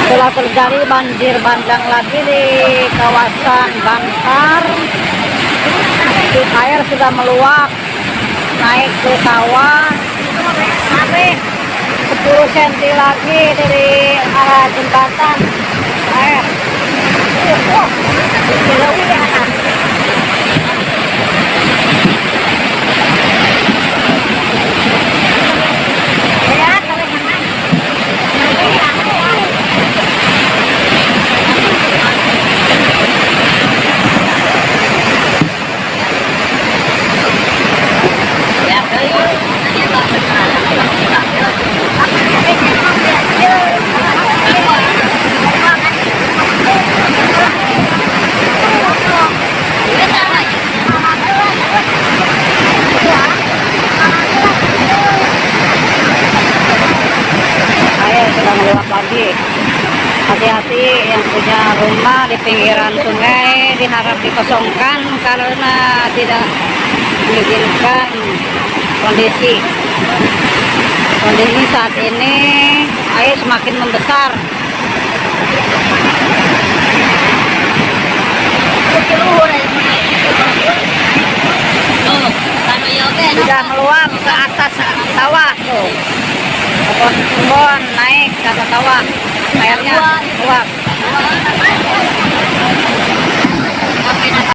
Telah terjadi banjir bandang lagi di kawasan Bantar. Air sudah meluap naik ke sawah sampai 10 cm lagi dari arah jembatan air. Sudah meluap lagi. Hati-hati yang punya rumah di pinggiran sungai, diharap dikosongkan karena tidak mengizinkan kondisi saat ini air semakin membesar. Sudah meluap ke atas sawah tuh. Kebun naik ke atas sawah, airnya luap.